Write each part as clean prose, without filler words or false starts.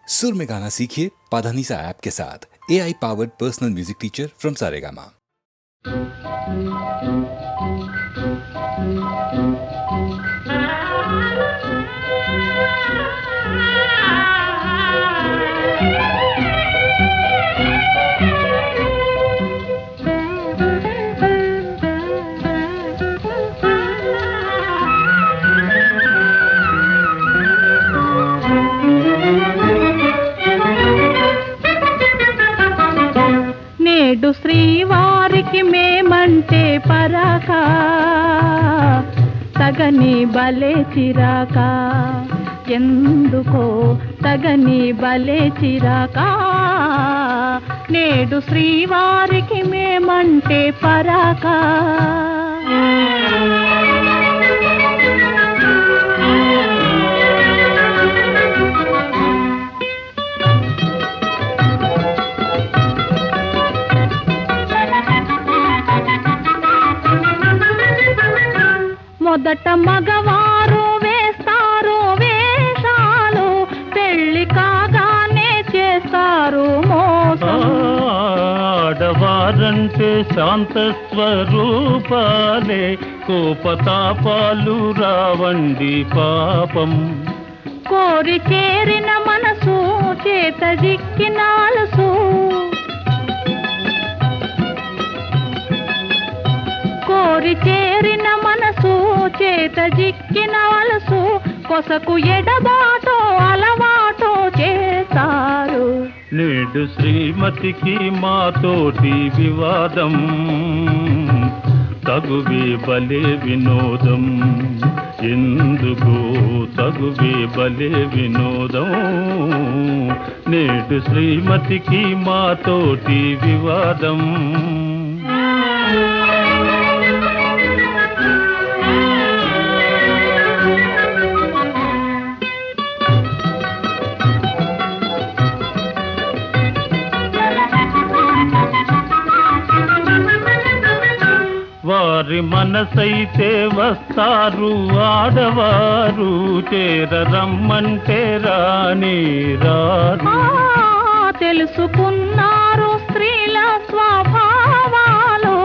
सुर में गाना सीखिए पाधानीसा ऐप के साथ। AI powered personal music teacher from Saregama. నేడు శ్రీవారికి మేమంటే పరాక తగని బలే చిరాక ఎందుకో తగని బలే చిరాక నేడు శ్రీవారికి మేమంటే పరాక మొదట మగవారు వేస్తారు వేషాలు, పెళ్లి కాగానే చేస్తారు మోసం. ఆడవారంటే శాంత స్వరూపాలే, కోపతాపాలు రావండి పాపం. కోరి చేరిన మనసు చేత జిక్కినాలసు, కోరి చేరిన మనసు చేత జిక్కిన వలసు, కొసకు ఎడబాటో అలవాటో చేస్తారు. నేడు శ్రీమతికి మాతోటి వివాదం, తగువే బలే వినోదం. ఎందుకు తగువే బలే వినోదం, నేడు శ్రీమతికి మాతోటి వివాదం. వారి మనసైతే వస్తారు ఆడవారు, చేరరమ్మంటే రాని రారు. తెలుసుకున్నారు స్త్రీల స్వభావాలు,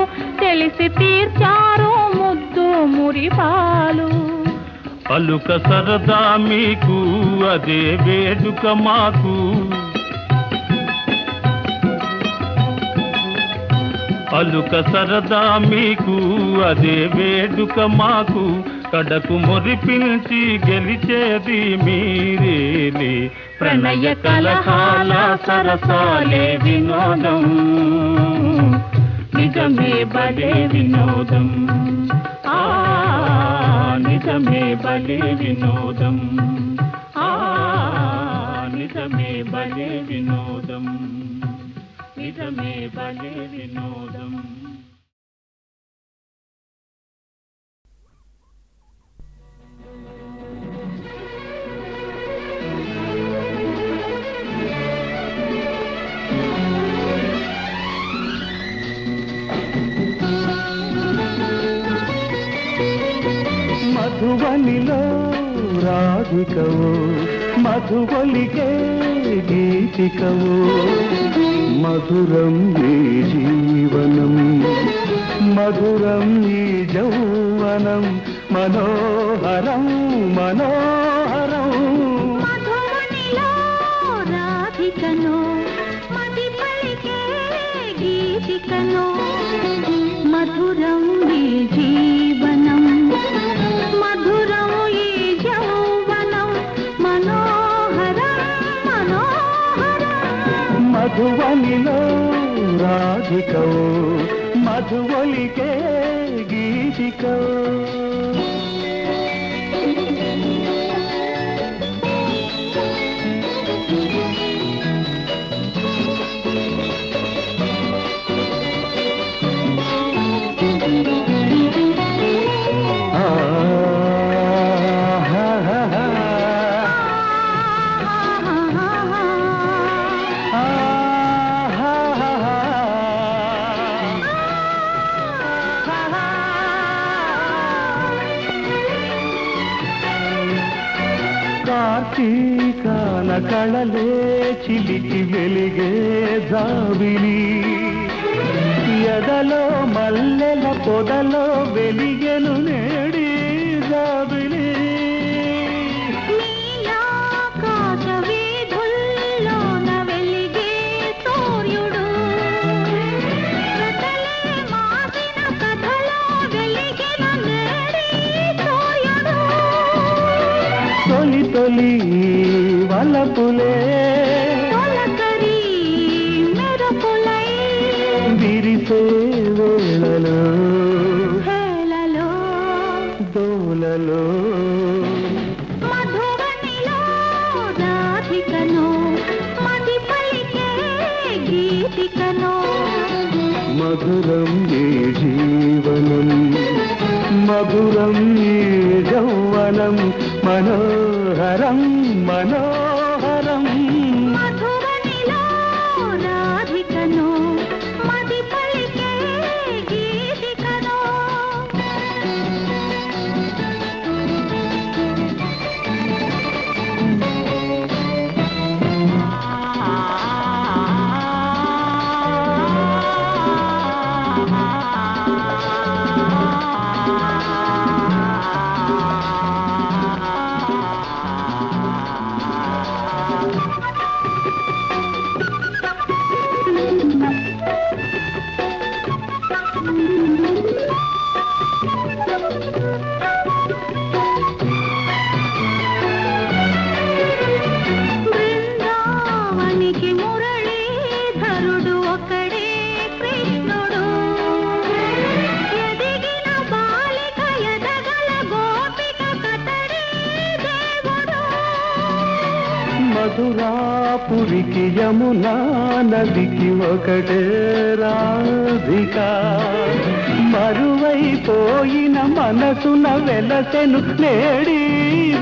తెలిసి తీర్చారు ముద్దు మురిపాలు. అలుక సరదా మీకు అదే వేడుక మాకు, అలుక సరదా మీకు అదే వేడుక మాకు. కడకు మురిపించి గెలిచేది మీరేలే, ప్రణయ కలహాల సరసాలే వినోదం. నిజమే బలే వినోదం, నిజమే బలే వినోదం, నిజమే బలే వినోదం, నిజమే బలే వినోదం. మధువనిలో రాధికవో, మధువలికే గీతికవో. మధురం ఈ జీవనం, మధురం ఈ యౌవనం. మనోహరం మనోహరం. మధువనిలో రాధికను, మది పలికే గీతికను. మధురం ఈ జీవనం, మధురం ఈ యౌవనం. మనోహరం మనోహరం. మధువనిలో రాధికవో, మధువలికే గీతికవో. కళలే చిలికి వెలిగే జాబిలి ఎదలో మల్లెల పొదలో వెలిగెను నేడి జాబిలి నీలాకాశ వీధుల్లోన వెలిగే సూర్యుడు కథలే మాసిన కథలో వెలిగిన నేడి సూర్యుడు తొలి తొలి వలపులే తొలకరి మెరుపులై విరిసే వేళలో హేళలో దోలలో మధువనిలో రాధికను మది పలికే గీతికను మధురం ఈ జీవనం మధురం ఈ యౌవనం మనోహరం మనోహరం మధువనిలో రాధికను మది పలికే గీతికను బృందావనికి మురళీధరుడు ఒకడే కృష్ణుడు ఎదిగిన బాలిక ఎదగల గోపిక కతడే దేవుడు మధురాపురికి యమునా నదికి ఒకటే రాధిక మరువైపోయిన మనసున వెలసెను నేడి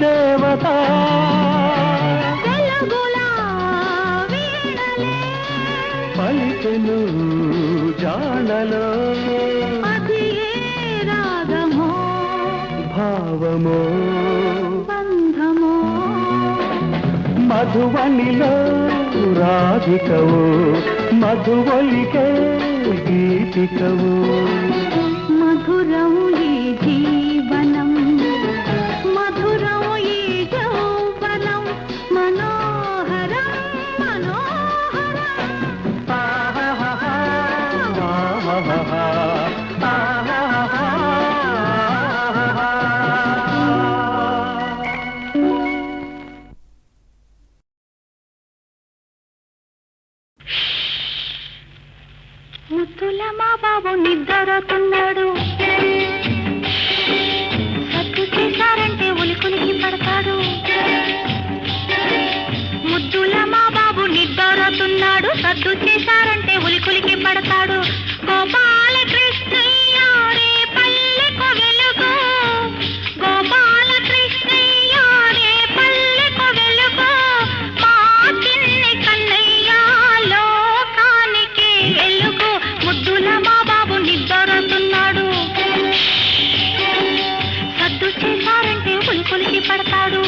దేవత వెలుగులా వీణలే పలికెను జానలో అది ఏ రాగమో భావమో బంధమో మధువనిలో రాధికవు మధువలికే గీతికవు మధురం ఈ జీవనం మధురం ఈ యౌవనం మనోహరం మనోహరం ముద్దుల మా బాబు నిద్రతున్నాడు సత్తు చేశారంటే ఉలికులికి పడతాడు ముద్దుల మా బాబు నిద్రతున్నాడు సద్దు చేశారంటే ఉలికులికి పడతాడు గోపాల కృష్ణయ్య రే పల్లెకు వెలుగు గోపాల కృష్ణయ్య రే పల్లెకు వెలుగు మా చిన్ని కన్నయ్య లోకానికి ఎలుగు ముద్దుల మా బాబు నిద్రతున్నాడు సద్దు చేశారంటే ఉలికులికి పడతాడు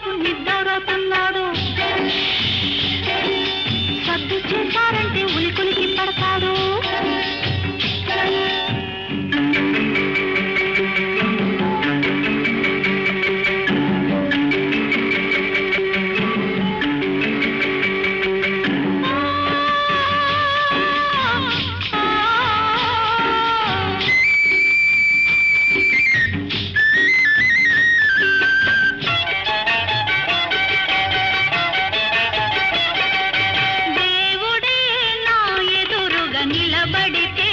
బాబు నిద్రపోతున్నాడు. సద్దు చేశారంటే ఉలికులికి పడతాడు. దేవుడే నా ఎదురుగా నిలబడితే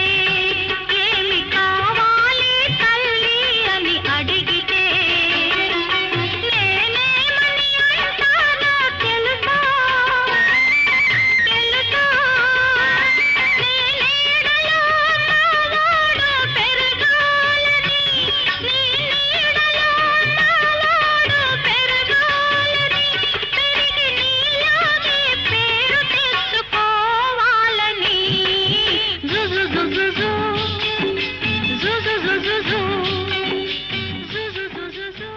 ఏమి కావాలి తల్లి అని అడిగితే నేనేమని అంటానో తెలుసా? తెలుసా? నీ నీడలో నాలోడు పెరగాలని, నీ నీడలో నాలోడు పెరగాలని, పెరిగి నీలాగే పేరు తెచ్చుకోవాలని. జుజు జుజు జు. జుజు జుజు జు. జుజు జుజు జు.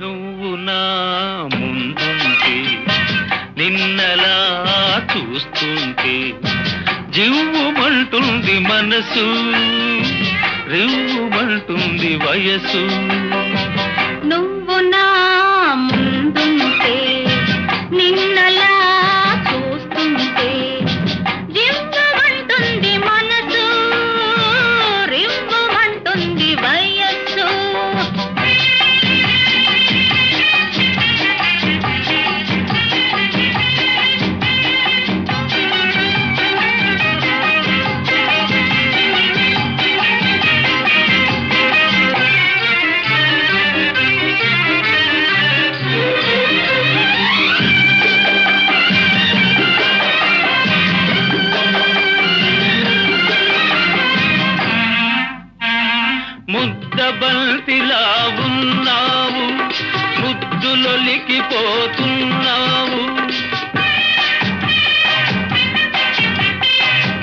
నువ్వు నా ముందుంటే నిన్నలా చూస్తుంటే జివ్వుమంటుంది మనసు, రివ్వుమంటుంది వయసు. నువ్వు నా ముందుంటే నిన్నలా చూస్తుంటే రివ్వుమంటుంది మనసు, రివ్వుమంటుంది వయస్సు. ముద్దబంతిలా ఉన్నావు, ముద్దులొలికిపోతున్నావు.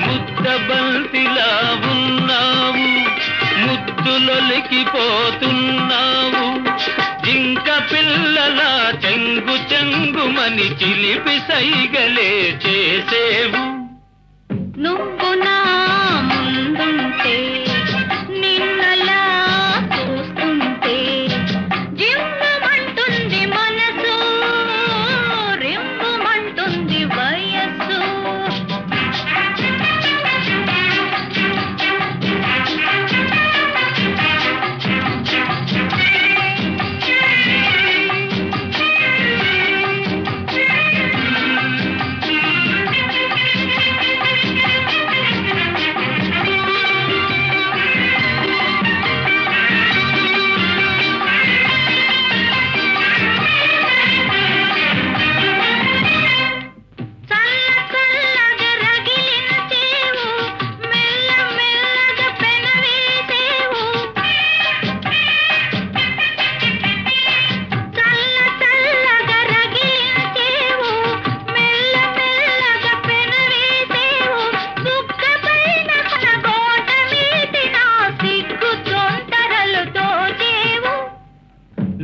ముద్దబంతిలా ఉన్నావు, ముద్దులొలికిపోతున్నావు. జింక పిల్లల చెంగు చెంగుమని చిలిపి సైగలే చేసేవు. నువ్వు నా ముందుంటే నిన్నలా చూస్తుంటే జివ్వుమంటుంది మనసు, రివ్వుమంటుంది వయస్సు.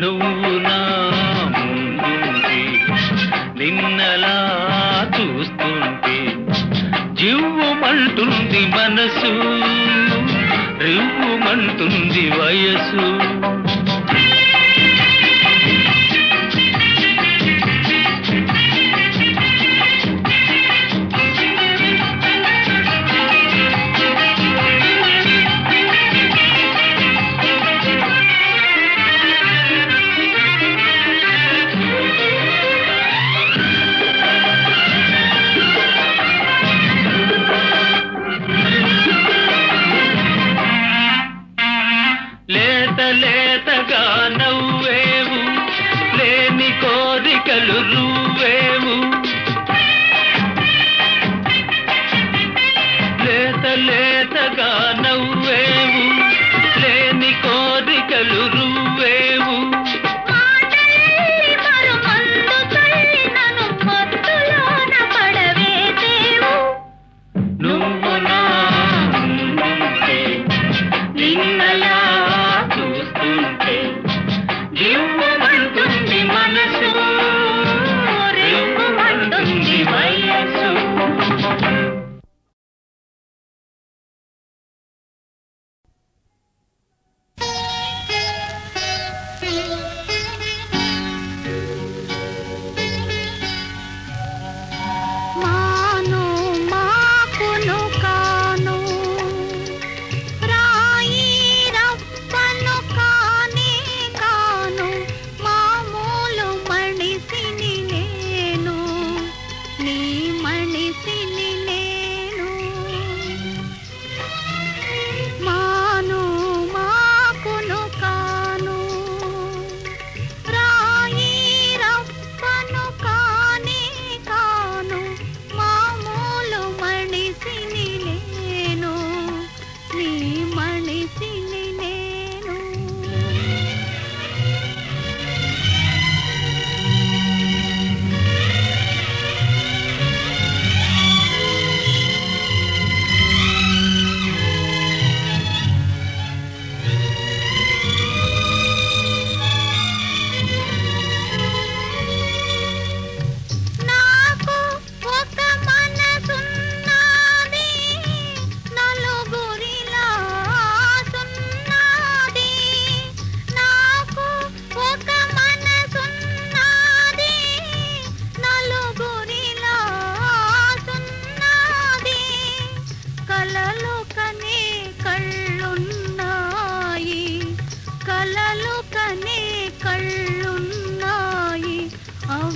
నువ్వు నా ముందుంటే నిన్నలా చూస్తుంటే జివ్వుమంటుంది మనసు, రివ్వుమంటుంది వయసు.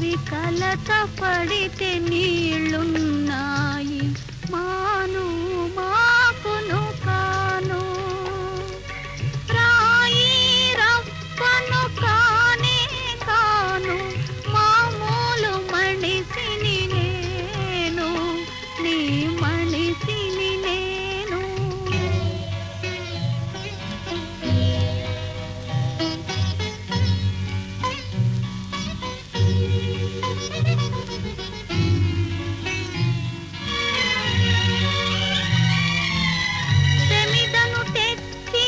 అవి కలత పడితే నీళ్ళున్నాయి మాను మాకును కాను రాయి రప్పను కానే కాను మామూలు మనిషిని నేను నీ మనిషిని నేను తెమిదను తెచ్చి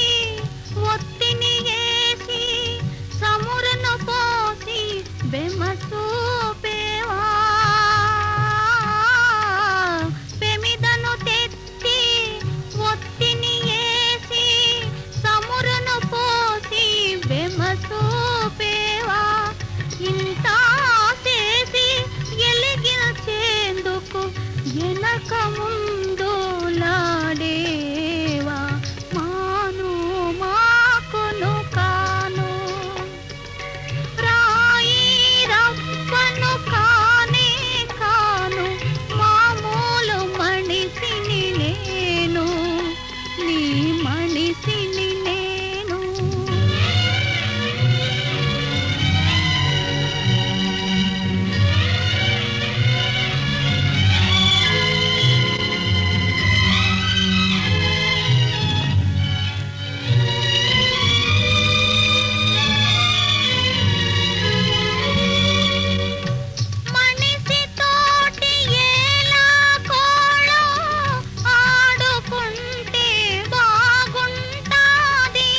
ఒత్తిని వేసి సమురను పోసి బెమసూపేవా పెమిదను తెచ్చి ఒత్తిని వేసి సమురను పోసి బెమసూపేవా ఇంత చేసి ఎలిగించేందుకు వెనక ముందు లాడేవా మాను మాకును కాను రాయి రప్పను కానే కాను మామూలు మనిషిని నేను నీ మనిషిని నేను మనిషి తోటి ఎలా కోళో ఆడుకుంటే బాగుంటాది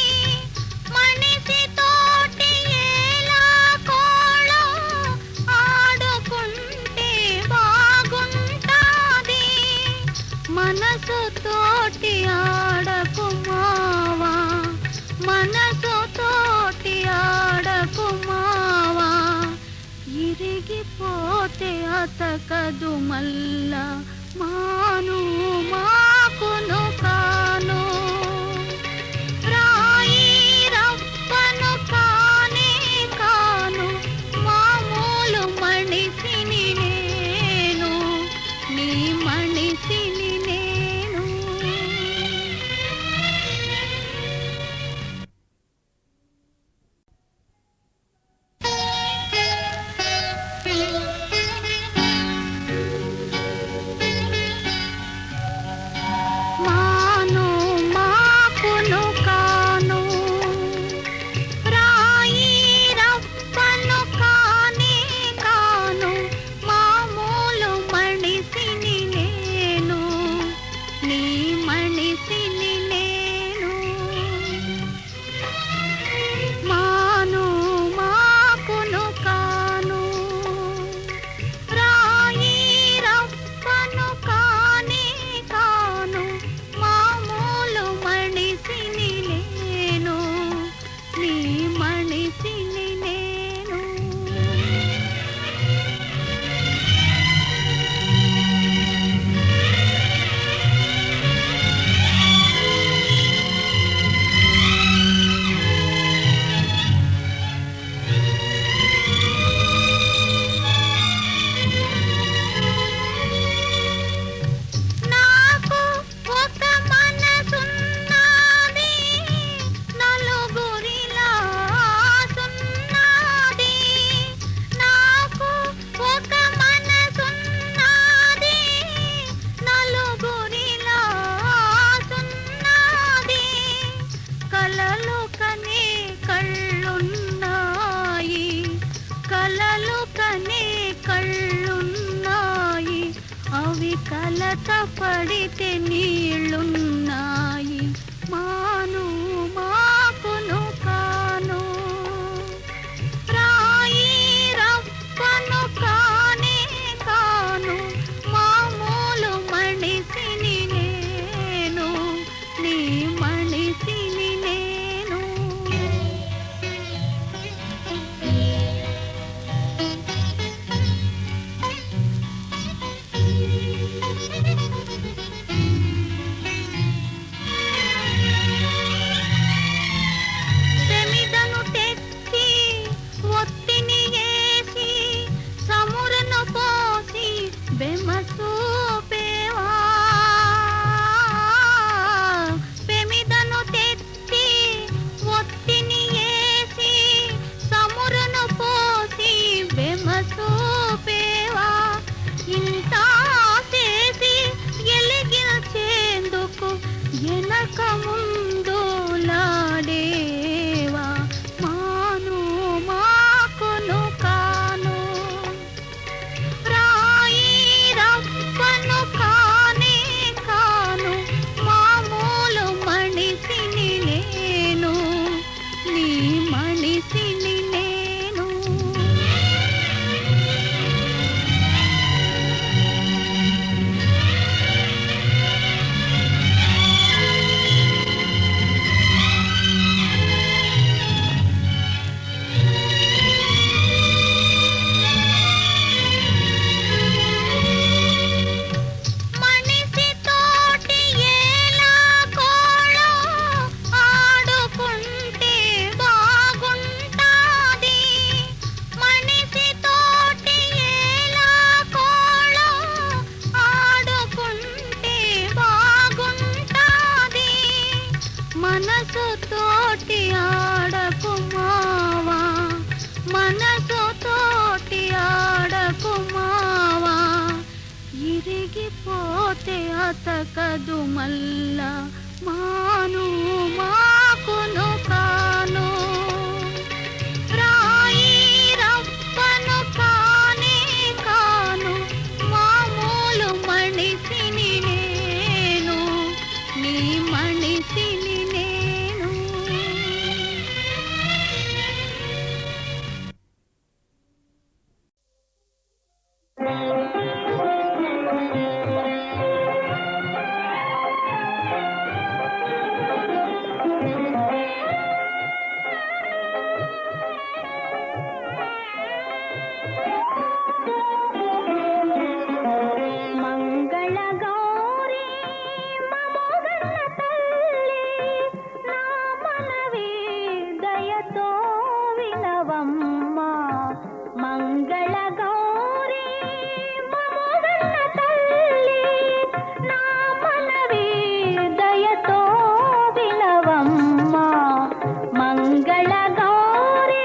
మనిషి తోటి ఎలా కోళో ఆడుకుంటే బాగుంటాది మనసు తోటి ఆడకు మావా మనసు తోటి ఆడకు మావా ఇరిగిపోతే అతకదు మల్లా మాను మాకును కాను రాయి రప్పను కానే కాను మామూలు మనిషిని నేను నీ మనిషిని నేను మాను మాకును కాను రాయి రప్పను కానే కాను మామూలు మనిషిని నేను నీ మనిషిని నేను మాను మాకును కాను రాయి రప్పను కానే కాను మామూలు మనిషిని నేను నీ మనిషిని నేను నాకు ఒక మనసున్నది నలుగురిలా సున్నది నాకు ఒక మనసున్నది నలుగురిలా సున్నది కలలు కనే కళ్ళున్నాయి కలలు కనే కళ్ళున్నాయి అవి కలత పడితే నీళ్ళున్నాయి మాను మాకును కాను రాయి రప్పను కానే కాను మామూలు మనిషిని నేను నీ మనిషిని నేను బెమసూపేవా పెమిదను తెచ్చి ఒత్తిని ఏసి సమురను పోసి బెమసూపేవా ఇంత చేసి ఎలిగించేందుకు ఎనక ముందు లాడేవా మాను మాకును కాను రాయి రప్పను కానే కాను మామూలు మనిషిని నేను నీ మనిషిని నేను మనిషి తోటి ఎలా కోళో ఆడుకుంటే బాగుంటాది మనిషి తోటి ఎలా కోళో ఆడుకుంటే బాగుంటాది మనసు తోటి ఆడకు మావా మనసు తోటి ఆడకు మావా ఇరిగిపోతే అతకదు మల్లా మాను మాకును కాను రాయి రప్పను కానే కాను మామూలు మనిషిని నేను నీ మనిషిని నేను మంగళ గౌరీ మమోగన్న తల్లి నా మనవి దయతో వినవమ్మ మంగళ గౌరీ మమోగన్న తల్లి నా మనవి దయతో వినవమ్మ మంగళ గౌరీ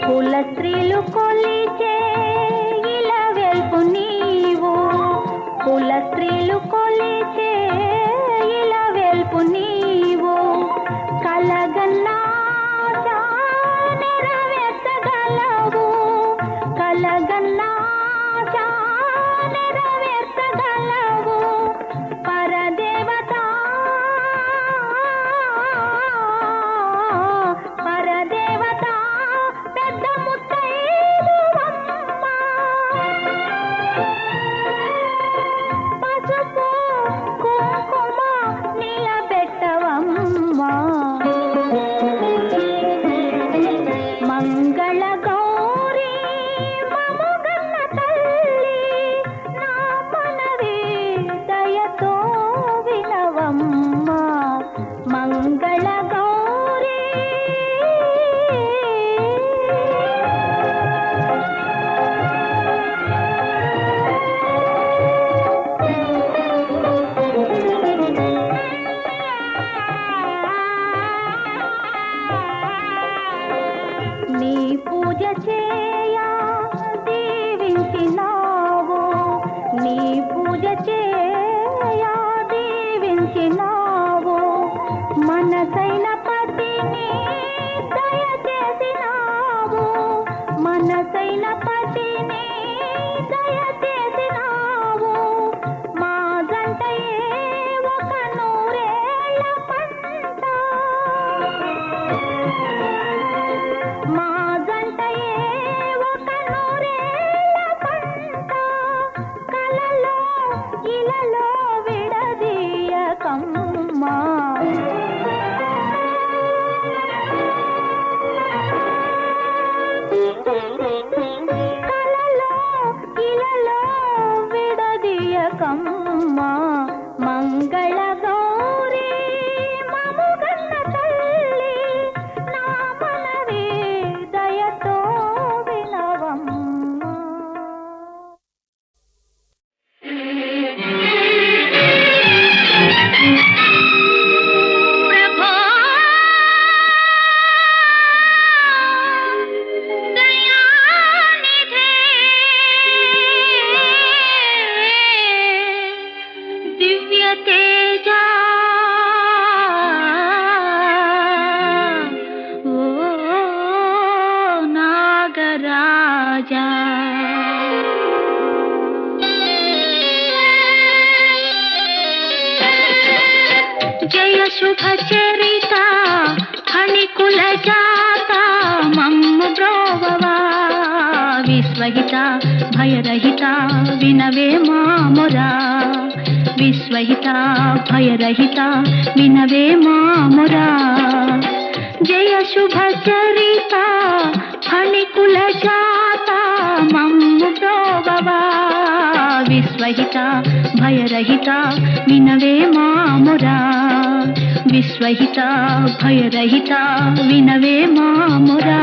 కుల స్త్రీలు కొలిచే ఇలా వెల్పు నీవు కుల స్త్రీలు కొలిచే ఇలా వెల్పు నీవు కలగన్నా నెరవేర్చగలవు కలగన్నా నెరవేర్చగలవు పరదేవత పరదేవత పెద్ద ముత్తైదువమ్మ పసుపు కుంకుమ నిలబెట్టవమ్మ మంగళ గౌరీ మమోగన్న తల్లి నా మనవి దయతో వినవమ్మ మంగళ గౌరీ నీ పూజ చేయా దీవించినావు నీ పూజ చేయా దీవించినావు మనసైన పతిని దయచేసినావు మనసైన పతిని దయచేసినావు మా జంటయే ఒక నూరేళ్ల పంట మా జంటయే ఒక నూరేళ్ల పంట కలలో ఇలలో విడదీయకమ్మా కలలో రాజా. జయ శుభ చరిత హణికుల జాత మమ్ము బ్రోవవా విశ్వహిత భయరహిత వినవే మామురా. విశ్వహిత భయరహిత వినవే మామురా. జయ శుభ చరిత ఫణికుల జాత మమ్ము బ్రోవవా విశ్వహిత భయరహిత వినవే మామురా. విశ్వహిత భయరహిత వినవే మామురా.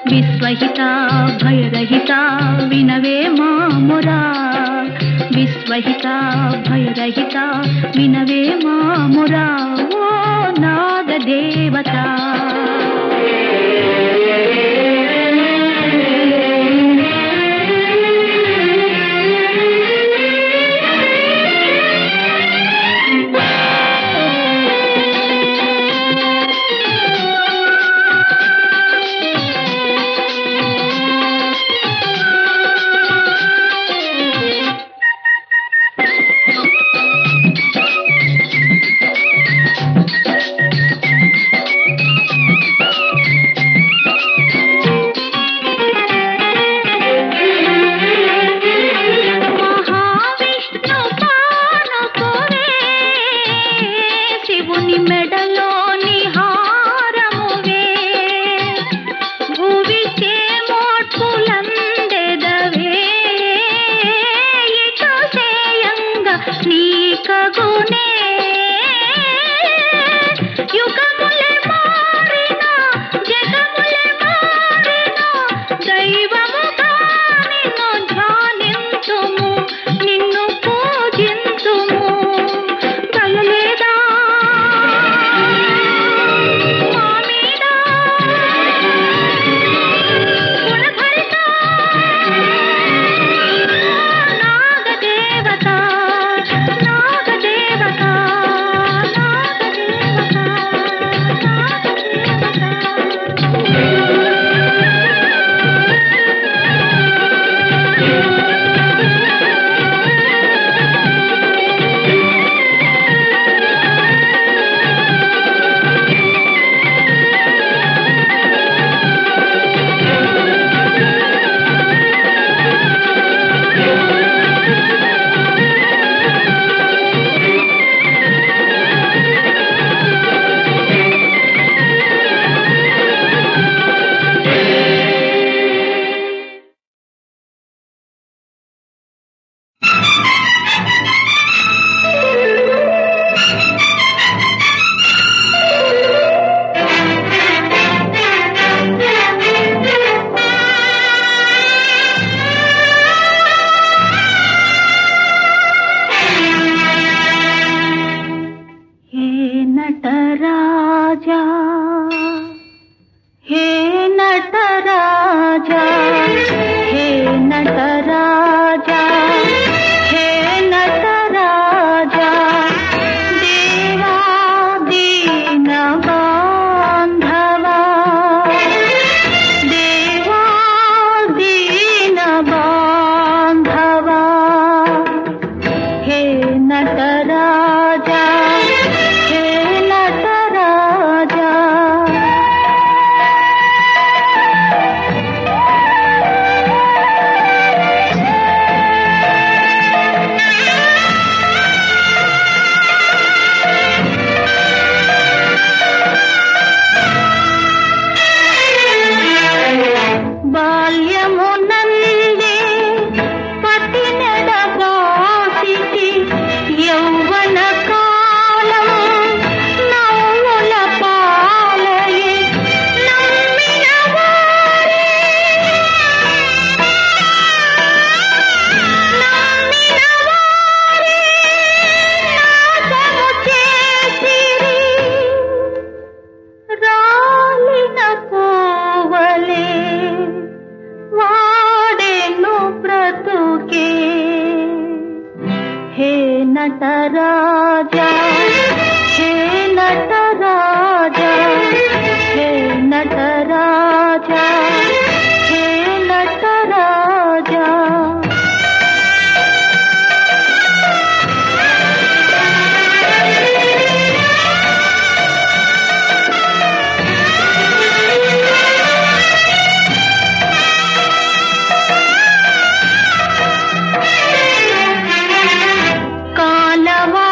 విశ్వహిత భయరహిత వినవే మామురా. విశ్వహిత భయరహిత వినవే మామురా. ఓ నాద దేవత. నటరాజా హే నటరాజా హే నటరాజా హే నటరాజా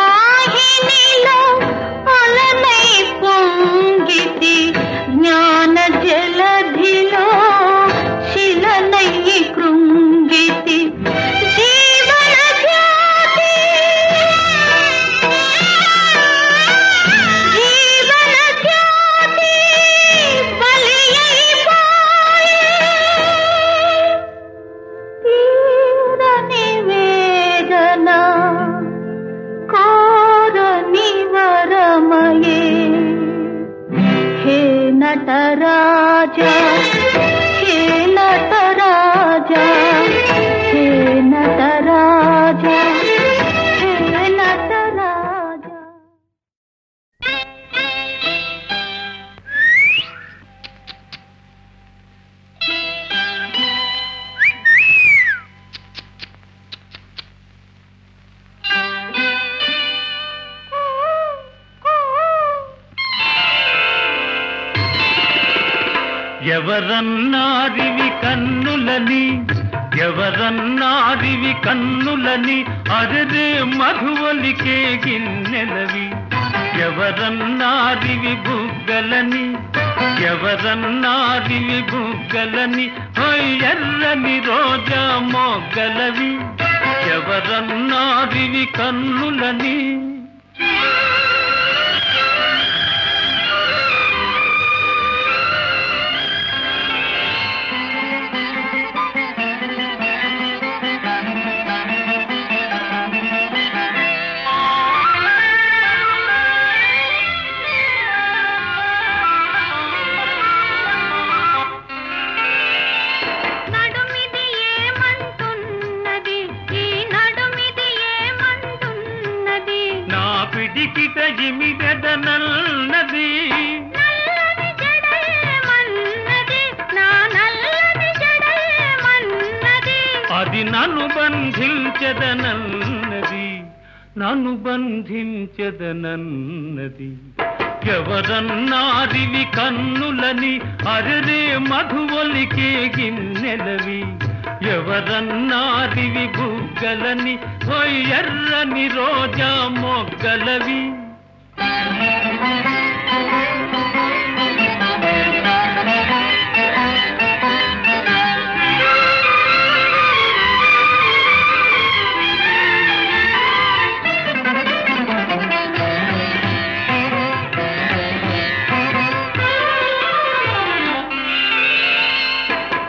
కాలవాహినిలో అలనై పొంగితి జ్ఞాన జలధిలో శిలనై కృంగితి జీవన జ్యోతి జీవన జ్యోతి బలియైపోయే తీరని వేదన కోరని వరమయే హే నటరాజా హే నటరాజా హే నటరాజా హే నటరాజా ఎవరన్నారివి కన్నులని ఎవరన్నారివి కన్నులని అరరే మధువలికే గిన్నెలవి ఎవరన్నారివి బుగ్గలని ఎవరన్నారివి బుగ్గలని ఎర్రని రోజా మొగ్గలవి ఎవరన్నారివి కన్నులని నడుమిది ఏమంటున్నది ఈ నడుమిది ఏమంటున్నది నా పిడికిట ఇమిదెదనన్నది నల్లని జడేమన్నది నా నల్లని జడేమన్నది అది నన్ను బంధించదనన్నది నన్ను బంధించదనన్నది ఎవరన్నారివి కన్నులని అరరే మధువలికే గిన్నెలవి ఎవరన్నారివి బుగ్గలని ఎర్రని రోజా మొగ్గలవి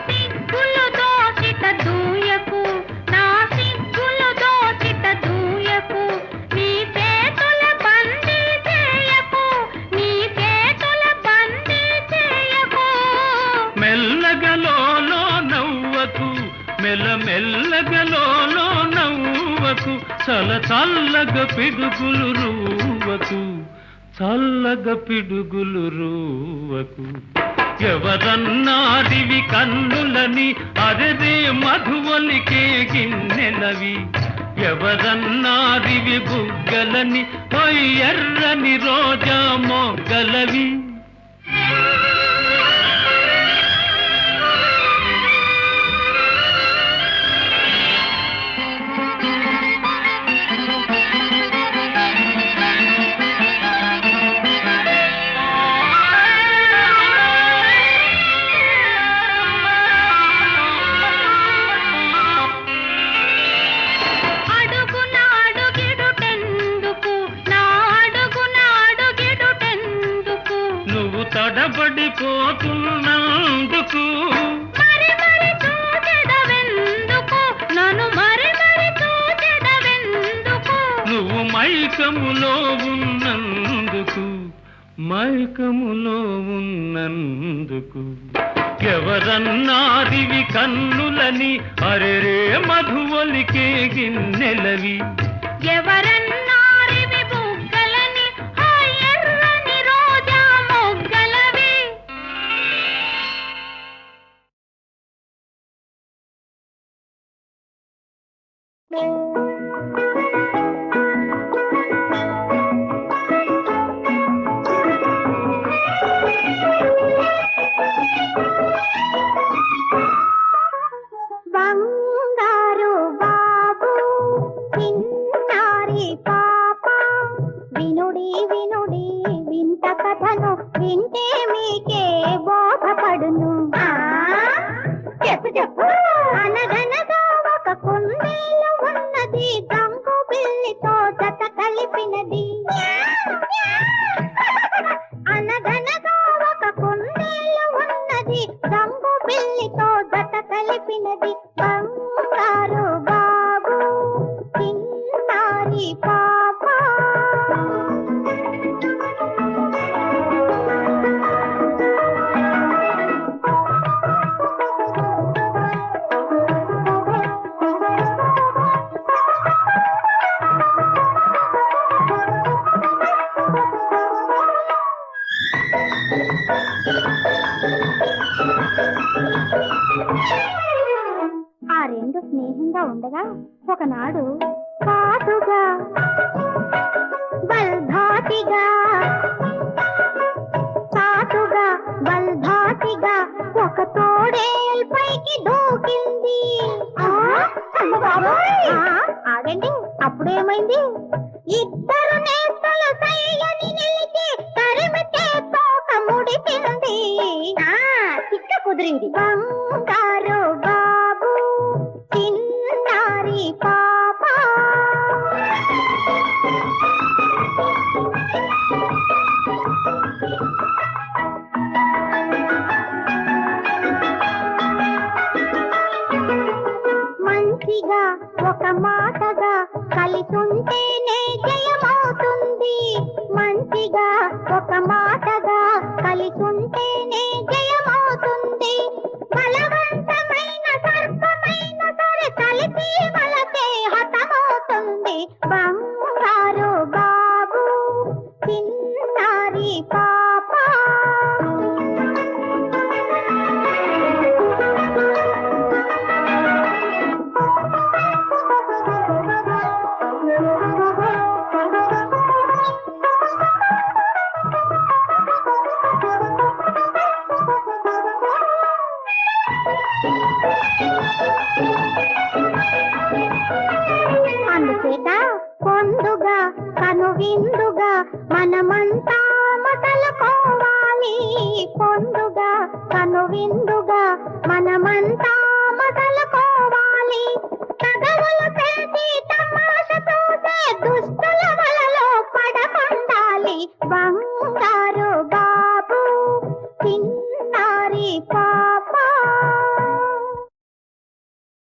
సిగ్గులు దోచిట దూయకు నా సిగ్గులు దోచిట దూయకు నీ చేతుల బందీ చేయకు నీ చేతుల బందీ చేయకు మెల్లగలోలో నవ్వకు మెల్లగలోలో నవ్వకు చల్లగ పిడుగులు రూవకు చల్లగ పిడుగులు రూవకు ఎవరన్నారివి కన్నులని అరరే మధువలికే గిన్నెలవి ఎవరన్నారివి బుగ్గలని ఎర్రని రోజా మొగ్గలవి అడుగున అడుగిడుటెందుకు నా అడుగున అడుగిడుటెందుకు నువ్వు తడబడిపోతున్నందుకు మరి మరి చూచెదవెందుకు నన్ను మరి మరి చూచెదవెందుకు నువ్వు మైకములో ఉన్నందుకు మైకములో ఉన్నందుకు ఎవరన్నారివి కన్నులని అరెరే మధువలికే గిన్నెలవి ఎవరన్నారివి బుగ్గలని ఆ ఎర్రని రోజా మొగ్గలవి. బంగారు బాబు చిన్నారి పాప వినుడి వినుడి వింత కథను వింటే మీకే బోధపడును. చెప్పు చెప్పు. అనగనగా ఒక కుందేలు ఉన్నది, గంగు బిల్లితో జత కలిపినది. అనగనగా ఒక కుందేలు ఉన్నది, గంగు బిల్లితో జత కలిపినది. బంగారు బాబు చిన్నారి పాప. ఆ రెండు స్నేహంగా ఉండగా ఒకనాడు కాటుగా బల్ధాటిగా సాటుగా బల్ధాటిగా ఒక తోడేల్ పైకి దూకింది. ఆగండి, అప్పుడేమైంది? ఇద్దరు నేతలు సైలని నిలిచి తరిమితే తోక ముడిపింది. చిక్క కుదిరింది. బంగారు బాబు చిన్నారి పాప. మంచిగా ఒక మాటగా కలిసుంటేనే జయమవుతుంది. మంచిగా ఒక మాటగా కలిసుంటేనే జయమవుతుంది. బలవంతమైన సర్పమైన సరే కలిపి వలసే హతమవుతుంది. బంగారు బాబు చిన్నారి పాప. అందుచేత పొందుగా కనువిందుగా మనమంతా మొదలుకోవాలి. పొందుగా కనువిందుగా మనమంతా మొదలుకోవాలి. తగవులు తెలిసి